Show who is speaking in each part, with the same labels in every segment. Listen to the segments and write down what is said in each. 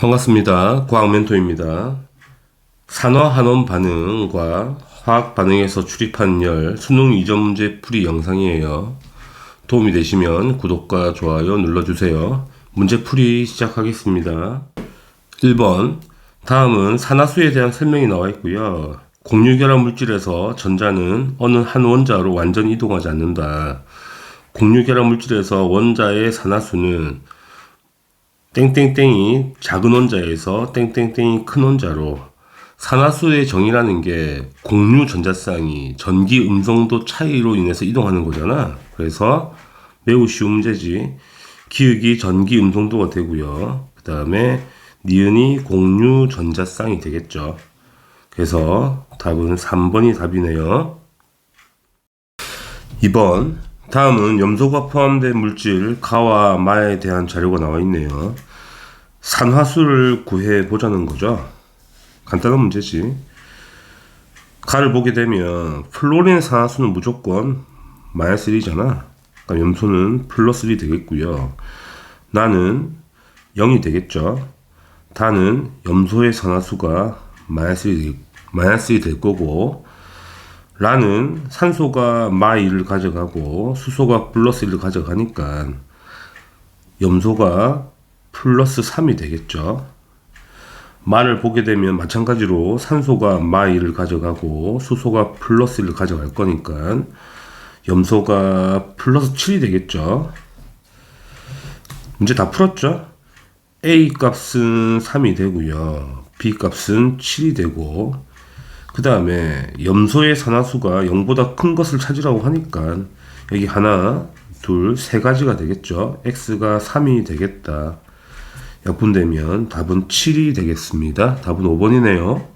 Speaker 1: 반갑습니다. 과학멘토입니다. 산화한원 반응과 화학 반응에서 출입한 열 수능 이전 문제 풀이 영상이에요. 도움이 되시면 구독과 좋아요 눌러주세요. 문제 풀이 시작하겠습니다. 1번 다음은 산화수에 대한 설명이 나와 있고요. 공유결합 물질에서 전자는 어느 한 원자로 완전히 이동하지 않는다. 공유결합 물질에서 원자의 산화수는 땡땡땡이 작은 원자에서 땡땡땡이 큰 원자로, 산화수의 정의라는 게 공유 전자쌍이 전기 음성도 차이로 인해서 이동하는 거잖아. 그래서 매우 쉬운 문제지. 기역이 전기 음성도가 되고요. 그 다음에 니은이 공유 전자쌍이 되겠죠. 그래서 답은 3번이 답이네요. 2번 다음은 염소가 포함된 물질 가와 마에 대한 자료가 나와 있네요. 산화수를 구해 보자는 거죠. 간단한 문제지. 가를 보게 되면 플로린 산화수는 무조건 마이너스 1이잖아. 그러니까 염소는 플러스 1이 되겠고요. 나는 0이 되겠죠. 다는 염소의 산화수가 마이너스 1이 될 거고, 라는 산소가 마2를 가져가고 수소가 플러스 1을 가져가니까 염소가 플러스 3이 되겠죠. 마를 보게 되면 마찬가지로 산소가 마2를 가져가고 수소가 플러스 1을 가져갈 거니까 염소가 플러스 7이 되겠죠. 문제 다 풀었죠? A 값은 3이 되고요. B 값은 7이 되고, 그 다음에 염소의 산화수가 0보다 큰 것을 찾으라고 하니까 여기 하나, 둘, 세 가지가 되겠죠. X가 3이 되겠다. 약분되면 답은 7이 되겠습니다. 답은 5번이네요.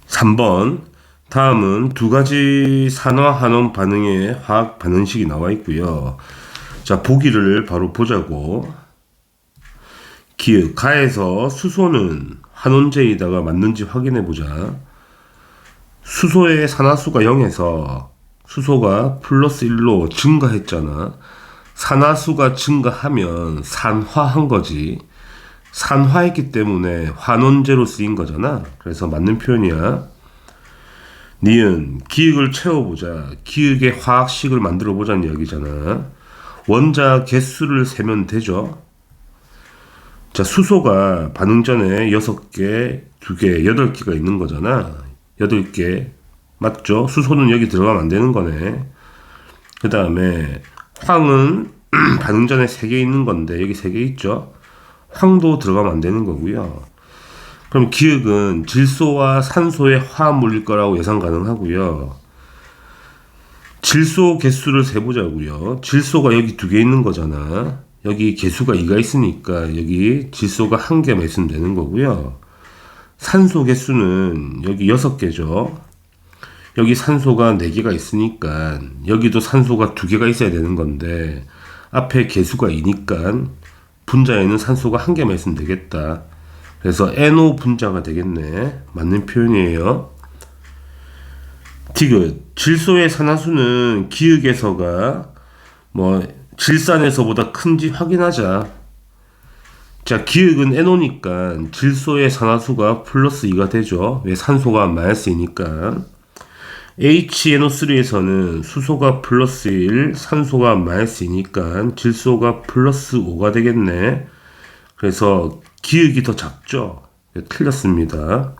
Speaker 1: 3번 다음은 두 가지 산화한원 반응의 화학 반응식이 나와 있고요. 자, 보기를 바로 보자고. 기역 가에서 수소는 한원제에다가 맞는지 확인해 보자. 수소의 산화수가 0에서 수소가 플러스 1로 증가했잖아. 산화수가 증가하면 산화한 거지. 산화했기 때문에 환원제로 쓰인 거잖아. 그래서 맞는 표현이야. 니은 기역을 채워보자. 기역의 화학식을 만들어 보자는 이야기잖아. 원자 개수를 세면 되죠. 자, 수소가 반응 전에 6개, 2개, 8개가 있는 거잖아. 8개. 맞죠? 수소는 여기 들어가면 안 되는 거네. 그 다음에 황은 반응 전에 3개 있는 건데 여기 3개 있죠? 황도 들어가면 안 되는 거고요. 그럼 기역은 질소와 산소의 화합물일 거라고 예상 가능하고요. 질소 개수를 세보자고요. 질소가 여기 2개 있는 거잖아. 여기 개수가 2가 있으니까 여기 질소가 1개만 있으면 되는 거고요. 산소 개수는 여기 6개죠. 여기 산소가 4개가 있으니까 여기도 산소가 2개가 있어야 되는 건데 앞에 개수가 2니까 분자에는 산소가 1개만 있으면 되겠다. 그래서 NO 분자가 되겠네. 맞는 표현이에요. 디귿 질소의 산화수는 기역에서가 질산에서보다 큰지 확인하자. 자, 기역은 NO니까 질소의 산화수가 플러스 2가 되죠. 왜? 산소가 마이너스 2니까. HNO3에서는 수소가 플러스 1, 산소가 마이너스 2니까 질소가 플러스 5가 되겠네. 그래서 기역이 더 작죠. 틀렸습니다.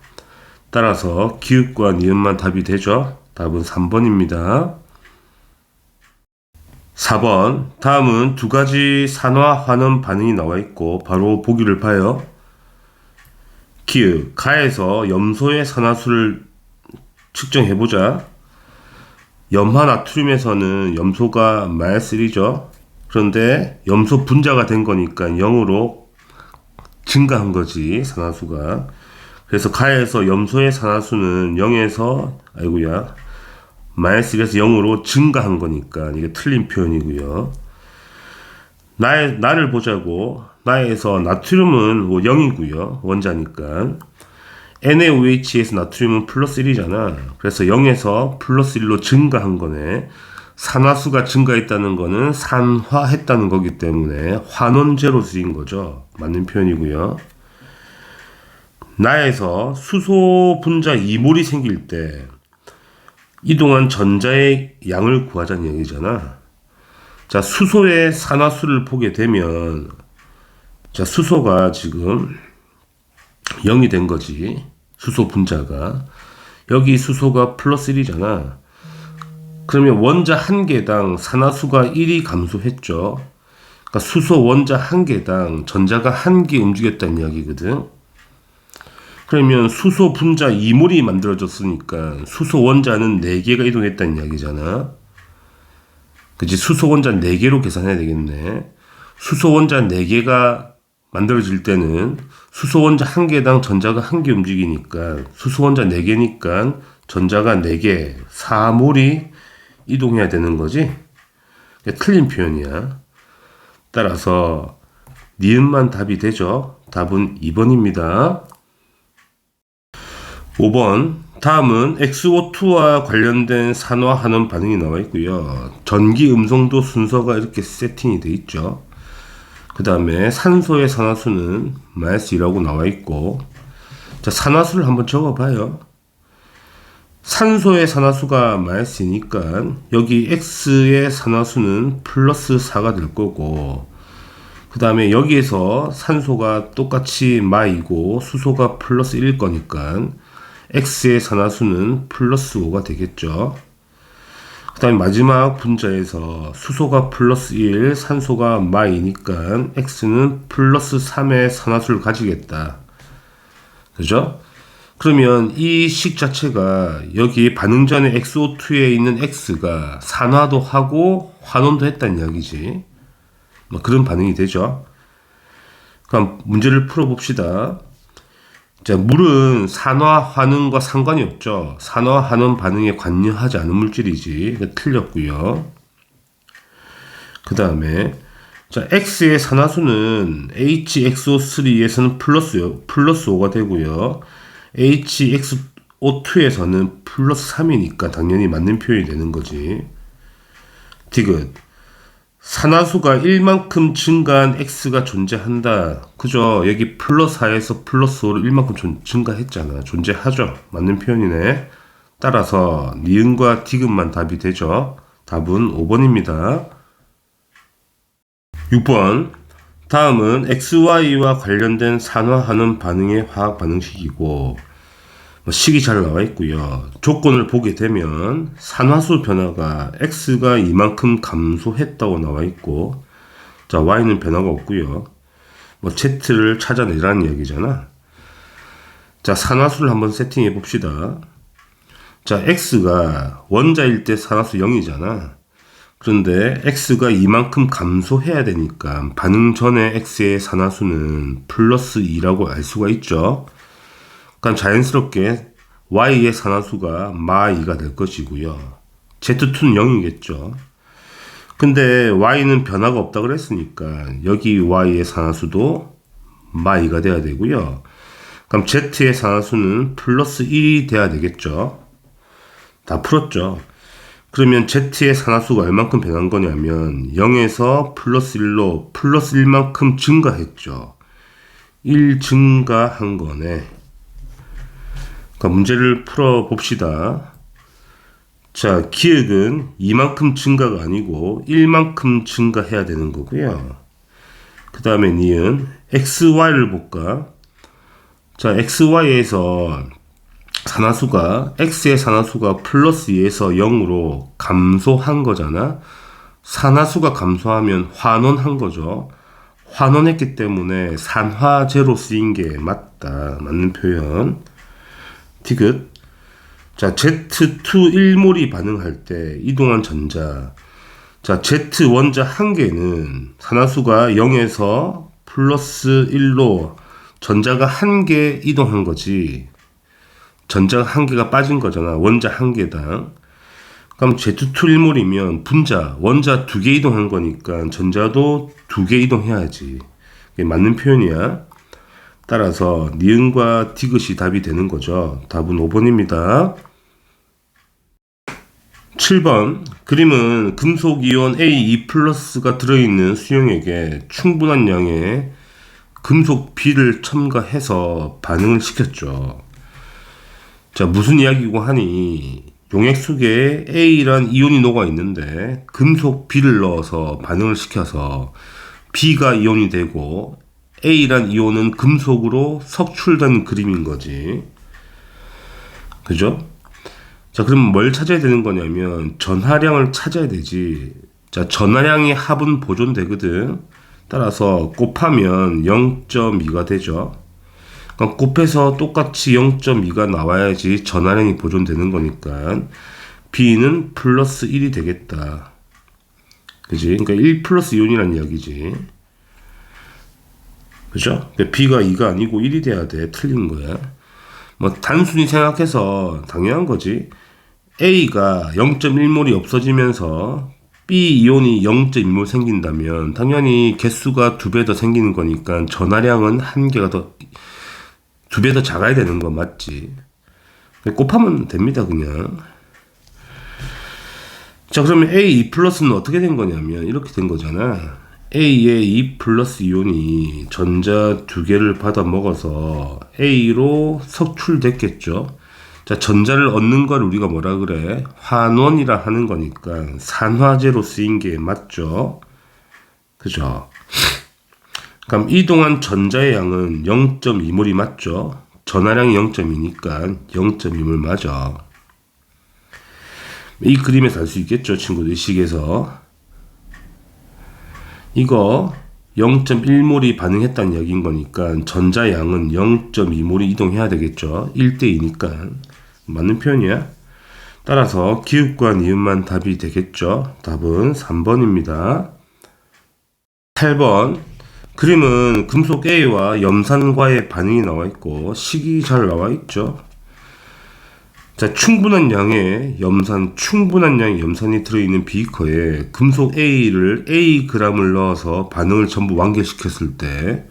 Speaker 1: 따라서 기역과 니은만 답이 되죠. 답은 3번입니다. 4번 다음은 두 가지 산화환원 반응이 나와 있고 바로 보기를 봐요. 기역 가에서 염소의 산화수를 측정해보자. 염화나트륨에서는 염소가 마이너스 1이죠. 그런데 염소 분자가 된 거니까 0으로 증가한 거지, 산화수가. 그래서 가에서 염소의 산화수는 0에서 마이너스 1에서 0으로 증가한 거니까 이게 틀린 표현이고요. 나를 보자고. 나에서 나트륨은 0이고요. 원자니까. NaOH에서 나트륨은 플러스 1이잖아. 그래서 0에서 플러스 1로 증가한 거네. 산화수가 증가했다는 거는 산화했다는 거기 때문에 환원제로 쓰인 거죠. 맞는 표현이고요. 나에서 수소 분자 이몰이 생길 때 이동한 전자의 양을 구하자는 얘기잖아. 자, 수소의 산화수를 보게 되면, 자, 수소가 지금 0이 된 거지. 수소 분자가. 여기 수소가 플러스 1이잖아. 그러면 원자 한 개당 산화수가 1이 감소했죠. 그러니까 수소 원자 한 개당 전자가 한 개 움직였다는 이야기거든. 그러면 수소 분자 2몰이 만들어졌으니까 수소 원자는 4개가 이동했다는 이야기잖아. 그치? 수소 원자 4개로 계산해야 되겠네. 수소 원자 4개가 만들어질 때는 수소 원자 한 개당 전자가 한 개 움직이니까 수소 원자 4개니까 전자가 4개, 4몰이 이동해야 되는 거지. 틀린 표현이야. 따라서 니은만 답이 되죠. 답은 2번입니다. 5번. 다음은 XO2와 관련된 산화하는 반응이 나와 있고요. 전기 음성도 순서가 이렇게 세팅이 돼 있죠. 그 다음에 산소의 산화수는 -1이라고 나와 있고, 자, 산화수를 한번 적어봐요. 산소의 산화수가 -2니까 여기 X의 산화수는 +4가 될 거고, 그 다음에 여기에서 산소가 똑같이 -이고 수소가 +1일 거니까 X의 산화수는 +5가 되겠죠. 그 다음에 마지막 분자에서 수소가 +1, 산소가 -2니까 X는 +3의 산화수를 가지겠다. 그죠? 그러면 이 식 자체가 여기 반응 전에 XO2에 있는 X가 산화도 하고 환원도 했다는 이야기지. 뭐 그런 반응이 되죠. 그럼 문제를 풀어봅시다. 자, 물은 산화 환원과 상관이 없죠. 산화 환원 반응에 관여하지 않은 물질이지. 그러니까 틀렸고요. 그 다음에 자, X의 산화수는 HXO3에서는 플러스 5가 되고요. HXO2에서는 +3이니까 당연히 맞는 표현이 되는 거지. 디귿. 산화수가 1만큼 증가한 X가 존재한다. 그죠? 여기 +4에서 +5로 1만큼 증가했잖아. 존재하죠. 맞는 표현이네. 따라서 니은과 디귿만 답이 되죠. 답은 5번입니다. 6번. 다음은 XY와 관련된 산화하는 반응의 화학 반응식이고, 식이 잘 나와 있고요. 조건을 보게 되면 산화수 변화가 X가 이만큼 감소했다고 나와 있고, 자, Y는 변화가 없고요. Z를 찾아내라는 이야기잖아. 자, 산화수를 한번 세팅해 봅시다. 자, X가 원자일 때 산화수 0이잖아. 그런데 X가 이만큼 감소해야 되니까 반응 전에 X의 산화수는 +2라고 알 수가 있죠. 그러니까 자연스럽게 Y의 산화수가 -2가 될 것이고요. Z2는 0이겠죠. 근데 Y는 변화가 없다 그랬으니까 여기 Y의 산화수도 -2가 돼야 되고요. 그럼 Z의 산화수는 +1이 돼야 되겠죠. 다 풀었죠. 그러면 Z의 산화수가 얼만큼 변한 거냐면 0에서 +1로 +1만큼 증가했죠. 1 증가한 거네. 그러니까 문제를 풀어봅시다. 자, 기억은 이만큼 증가가 아니고 1만큼 증가해야 되는 거고요. 그 다음에 니은 XY를 볼까? 자, XY에서 산화수가 X의 산화수가 +2에서 0으로 감소한 거잖아. 산화수가 감소하면 환원한 거죠. 환원했기 때문에 산화제로 쓰인 게 맞다. 맞는 표현. 디귿. 자, Z2 1몰이 반응할 때 이동한 전자. 자, Z 원자 한 개는 산화수가 0에서 +1로 전자가 한 개 이동한 거지. 전자가 한 개가 빠진 거잖아. 원자 한 개당. 그럼 Z2 1몰이면 분자, 원자 2개 이동한 거니까 전자도 2개 이동해야지. 이게 맞는 표현이야. 따라서 니은과 디귿이 답이 되는 거죠. 답은 5번입니다. 7번 그림은 금속이온 A2+가 들어있는 수용액에 충분한 양의 금속 B를 첨가해서 반응을 시켰죠. 자, 무슨 이야기고 하니 용액 속에 A란 이온이 녹아 있는데 금속 B를 넣어서 반응을 시켜서 B가 이온이 되고 A란 이온은 금속으로 석출된 그림인 거지. 그죠? 자, 그럼 뭘 찾아야 되는 거냐면 전하량을 찾아야 되지. 자, 전하량이 합은 보존되거든. 따라서 곱하면 0.2가 되죠. 그러니까 곱해서 똑같이 0.2가 나와야지 전하량이 보존되는 거니까 B는 플러스 1이 되겠다. 그지? 그러니까 1 플러스 이온이라는 이야기지. 그죠? B가 2가 아니고 1이 돼야 돼. 틀린 거야. 뭐 단순히 생각해서 당연한 거지. A가 0.1몰이 없어지면서 B 이온이 0.1몰 생긴다면 당연히 개수가 2배 더 생기는 거니까 전하량은 한 개가 더 2배 더 작아야 되는 거 맞지? 곱하면 됩니다 그냥. 자, 그러면 A2 플러스는 어떻게 된 거냐면 이렇게 된 거잖아. A의 2 플러스 이온이 전자 2개를 받아 먹어서 A로 석출됐겠죠. 자, 전자를 얻는 걸 우리가 뭐라 그래? 환원이라 하는 거니까 산화제로 쓰인 게 맞죠? 그죠? 그럼 이동한 전자의 양은 0.2몰이 맞죠? 전하량이 0.2니까 0.2몰 맞아. 이 그림에서 알 수 있겠죠, 친구들? 이 식에서. 이거 0.1몰이 반응했다는 이야기인 거니까 전자 양은 0.2몰이 이동해야 되겠죠. 1대2니까. 맞는 표현이야. 따라서 기읍과 니은만 답이 되겠죠. 답은 3번입니다. 8번 그림은 금속 A와 염산과의 반응이 나와 있고 식이 잘 나와 있죠. 자, 충분한 양의 염산이 들어있는 비커에 금속 A를 Ag을 넣어서 반응을 전부 완결시켰을 때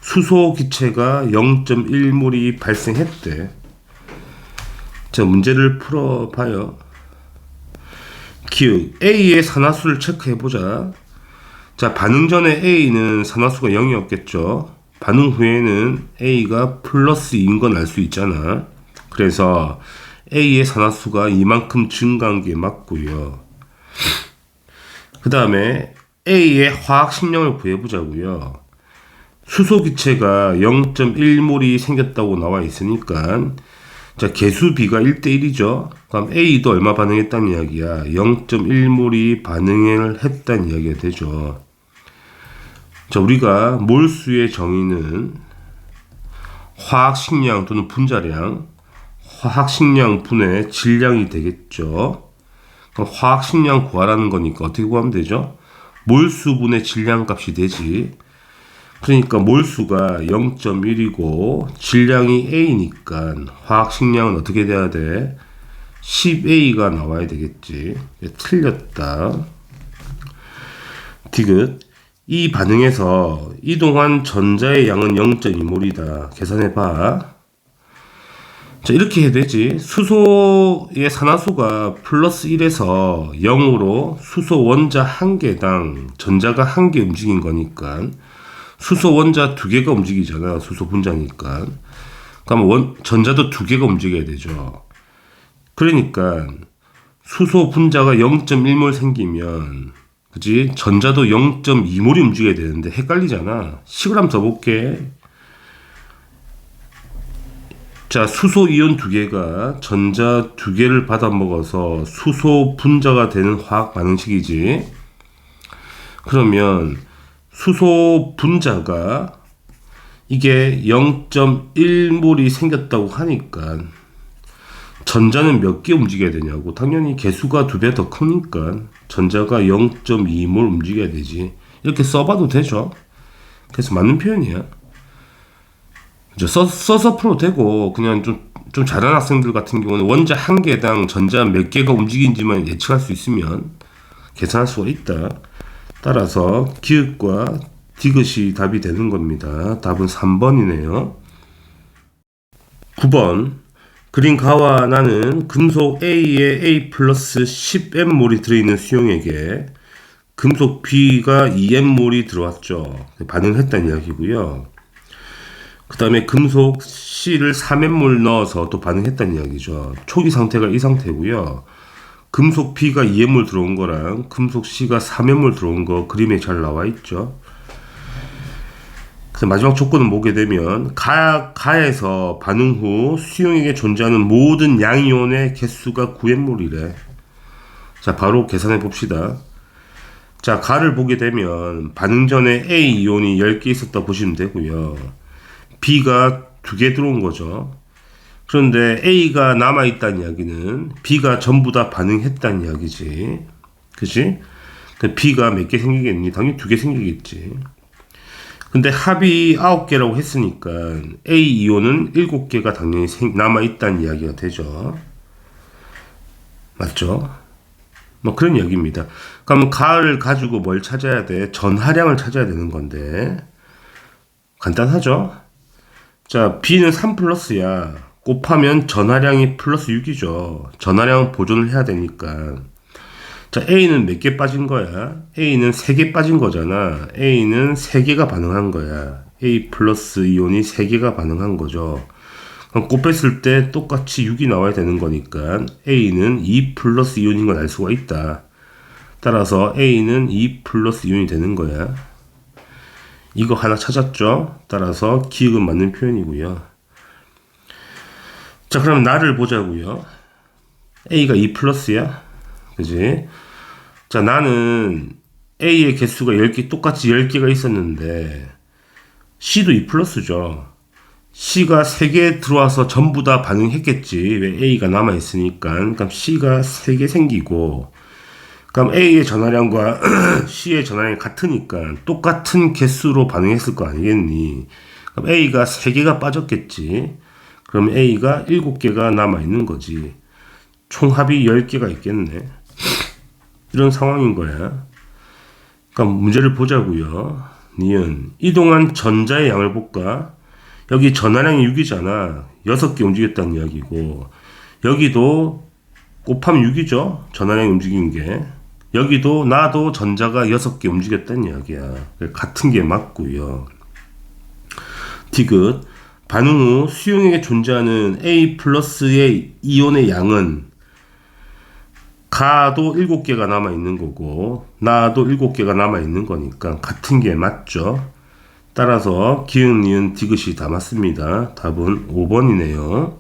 Speaker 1: 수소 기체가 0.1몰이 발생했대. 자, 문제를 풀어봐요. 기억 A의 산화수를 체크해보자. 자, 반응 전에 A는 산화수가 0이었겠죠. 반응 후에는 A가 플러스 2인 건 알 수 있잖아. 그래서 A의 산화수가 이만큼 증가한 게 맞고요. 그 다음에 A의 화학식량을 구해보자고요. 수소 기체가 0.1몰이 생겼다고 나와 있으니까 자, 개수 B가 1대1이죠. 그럼 A도 얼마 반응했다는 이야기야? 0.1몰이 반응을 했다는 이야기가 되죠. 자, 우리가 몰수의 정의는 화학식량 또는 분자량, 화학식량 분의 질량이 되겠죠. 그럼 화학식량 구하라는 거니까 어떻게 구하면 되죠? 몰수분의 질량 값이 되지. 그러니까 몰수가 0.1이고 질량이 A니까 화학식량은 어떻게 돼야 돼? 10A가 나와야 되겠지. 틀렸다. 디귿. 이 반응에서 이동한 전자의 양은 0.2몰이다. 계산해봐. 자, 이렇게 해야 되지. 수소의 산화수가 플러스 1에서 0으로 수소 원자 1개당 전자가 1개 움직인 거니까 수소 원자 2개가 움직이잖아. 수소 분자니까. 그럼 전자도 2개가 움직여야 되죠. 그러니까 수소 분자가 0.1몰 생기면 그치? 전자도 0.2몰이 움직여야 되는데 헷갈리잖아. 식을 한번 써볼게. 자, 수소 이온 2개가 전자 2개를 받아 먹어서 수소 분자가 되는 화학 반응식이지. 그러면 수소 분자가 이게 0.1몰이 생겼다고 하니까 전자는 몇 개 움직여야 되냐고. 당연히 개수가 2배 더 크니까 전자가 0.2몰 움직여야 되지. 이렇게 써봐도 되죠. 그래서 맞는 표현이야. 써서 풀어도 되고 그냥 좀 잘하는 학생들 같은 경우는 원자 1개당 전자 몇 개가 움직인지만 예측할 수 있으면 계산할 수가 있다. 따라서 기읍과 디귿이 답이 되는 겁니다. 답은 3번이네요. 9번 그린 가와 나는 금속 A에 A 플러스 10M몰이 들어있는 수용액에 금속 B가 2M몰이 들어왔죠. 반응했다는 이야기고요. 그 다음에 금속 C를 3M몰 넣어서 또 반응했다는 이야기죠. 초기 상태가 이 상태고요. 금속 B가 2M몰 들어온 거랑 금속 C가 3M몰 들어온 거 그림에 잘 나와 있죠. 그래서 마지막 조건은 보게 되면 가에서 반응 후 수용액에 존재하는 모든 양이온의 개수가 9M몰이래. 자, 바로 계산해 봅시다. 자, 가를 보게 되면 반응 전에 A 이온이 10개 있었다 보시면 되고요. B가 2개 들어온 거죠. 그런데 A가 남아있다는 이야기는 B가 전부 다 반응했다는 이야기지. 그치? B가 몇 개 생기겠니? 당연히 2개 생기겠지. 근데 합이 9개라고 했으니까 A 이온은 7개가 당연히 남아있다는 이야기가 되죠. 맞죠? 뭐 그런 이야기입니다. 그러면 가를 가지고 뭘 찾아야 돼? 전하량을 찾아야 되는 건데 간단하죠? 자, B는 3 플러스야. 곱하면 전하량이 플러스 6이죠. 전하량 보존을 해야 되니까. 자, A는 몇 개 빠진 거야? A는 3개 빠진 거잖아. A는 3개가 반응한 거야. A 플러스 이온이 3개가 반응한 거죠. 그럼 곱했을 때 똑같이 6이 나와야 되는 거니까 A는 2 플러스 이온인 걸 알 수가 있다. 따라서 A는 2 플러스 이온이 되는 거야. 이거 하나 찾았죠? 따라서 기억은 맞는 표현이고요. 자, 그럼 나를 보자고요. A가 2 플러스야. 그지? 자, 나는 A의 개수가 10개, 똑같이 10개가 있었는데 C도 2 플러스죠. C가 3개 들어와서 전부 다 반응했겠지. 왜 A가 남아있으니까. 그럼 C가 3개 생기고, 그럼 A의 전하량과 C의 전하량이 같으니까 똑같은 개수로 반응했을 거 아니겠니? 그럼 A가 3개가 빠졌겠지. 그럼 A가 7개가 남아있는 거지. 총 합이 10개가 있겠네. 이런 상황인 거야. 그럼 문제를 보자고요. 니은 이동한 전자의 양을 볼까? 여기 전하량이 6이잖아. 6개 움직였다는 이야기고, 여기도 곱하면 6이죠. 전하량이 움직인 게. 여기도 나도 전자가 6개 움직였다는 이야기야. 같은 게 맞고요. 디귿 반응 후 수용액에 존재하는 A 플러스의 이온의 양은 가도 7개가 남아있는 거고 나도 7개가 남아있는 거니까 같은 게 맞죠. 따라서 기응, 니은, 디귿이 다 맞습니다. 답은 5번이네요.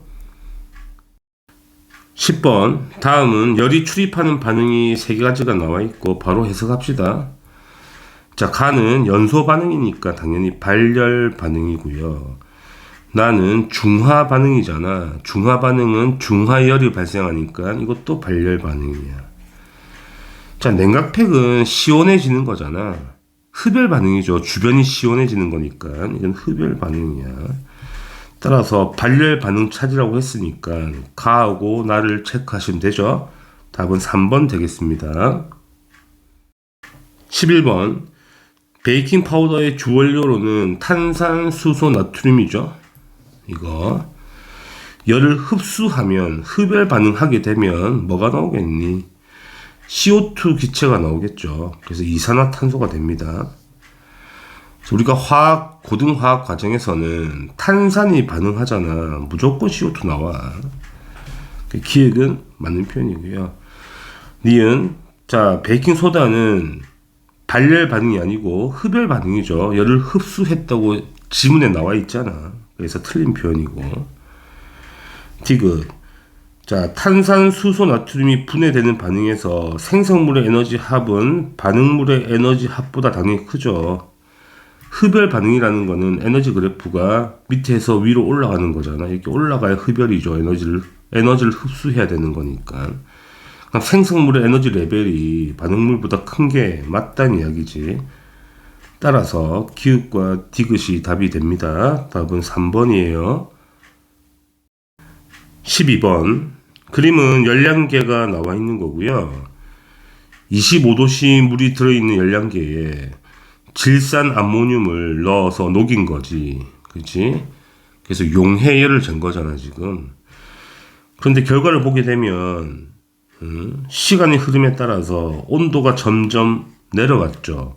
Speaker 1: 10번 다음은 열이 출입하는 반응이 3가지가 나와 있고 바로 해석합시다. 자, 가는 연소 반응이니까 당연히 발열 반응이고요. 나는 중화 반응이잖아. 중화 반응은 중화열이 발생하니까 이것도 발열 반응이야. 자, 냉각팩은 시원해지는 거잖아. 흡열 반응이죠. 주변이 시원해지는 거니까 이건 흡열 반응이야. 따라서 발열 반응 찾으라고 했으니까 가하고 나를 체크하시면 되죠. 답은 3번 되겠습니다. 11번 베이킹 파우더의 주원료로는 탄산, 수소, 나트륨이죠. 이거 열을 흡수하면 흡열 반응하게 되면 뭐가 나오겠니? CO2 기체가 나오겠죠. 그래서 이산화탄소가 됩니다. 우리가 고등화학 과정에서는 탄산이 반응하잖아. 무조건 CO2 나와. 기억은 맞는 표현이고요. 니은 자, 베이킹소다는 발열 반응이 아니고 흡열 반응이죠. 열을 흡수했다고 지문에 나와 있잖아. 그래서 틀린 표현이고. 디귿 자, 탄산, 수소, 나트륨이 분해되는 반응에서 생성물의 에너지 합은 반응물의 에너지 합보다 당연히 크죠. 흡열 반응이라는 거는 에너지 그래프가 밑에서 위로 올라가는 거잖아. 이렇게 올라가야 흡열이죠. 에너지를 흡수해야 되는 거니까. 그럼 생성물의 에너지 레벨이 반응물보다 큰 게 맞다는 이야기지. 따라서 기읍과 디귿이 답이 됩니다. 답은 3번이에요. 12번 그림은 열량계가 나와 있는 거고요. 25도씨 물이 들어있는 열량계에 질산 암모늄을 넣어서 녹인 거지. 그치? 그래서 용해열을 잰 거잖아, 지금. 그런데 결과를 보게 되면 시간의 흐름에 따라서 온도가 점점 내려갔죠.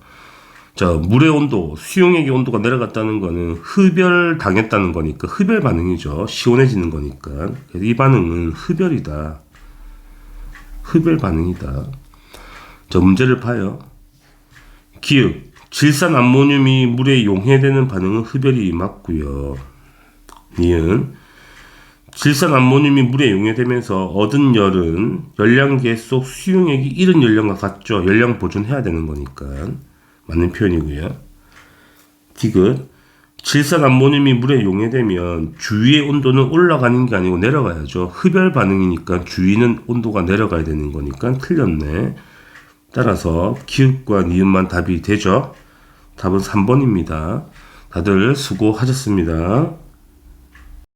Speaker 1: 자, 물의 온도, 수용액의 온도가 내려갔다는 거는 흡열 당했다는 거니까 흡열 반응이죠. 시원해지는 거니까. 그래서 이 반응은 흡열이다. 흡열 반응이다. 자, 문제를 봐요. 기읍, 질산 암모늄이 물에 용해되는 반응은 흡열이 맞고요. 니은, 질산 암모늄이 물에 용해되면서 얻은 열은 열량계 속 수용액이 잃은 열량과 같죠. 열량 보존해야 되는 거니까 맞는 표현이고요. 디귿, 질산 암모늄이 물에 용해되면 주위의 온도는 올라가는 게 아니고 내려가야죠. 흡열 반응이니까 주위는 온도가 내려가야 되는 거니까 틀렸네. 따라서 기읍과 니은만 답이 되죠. 답은 3번입니다. 다들 수고하셨습니다.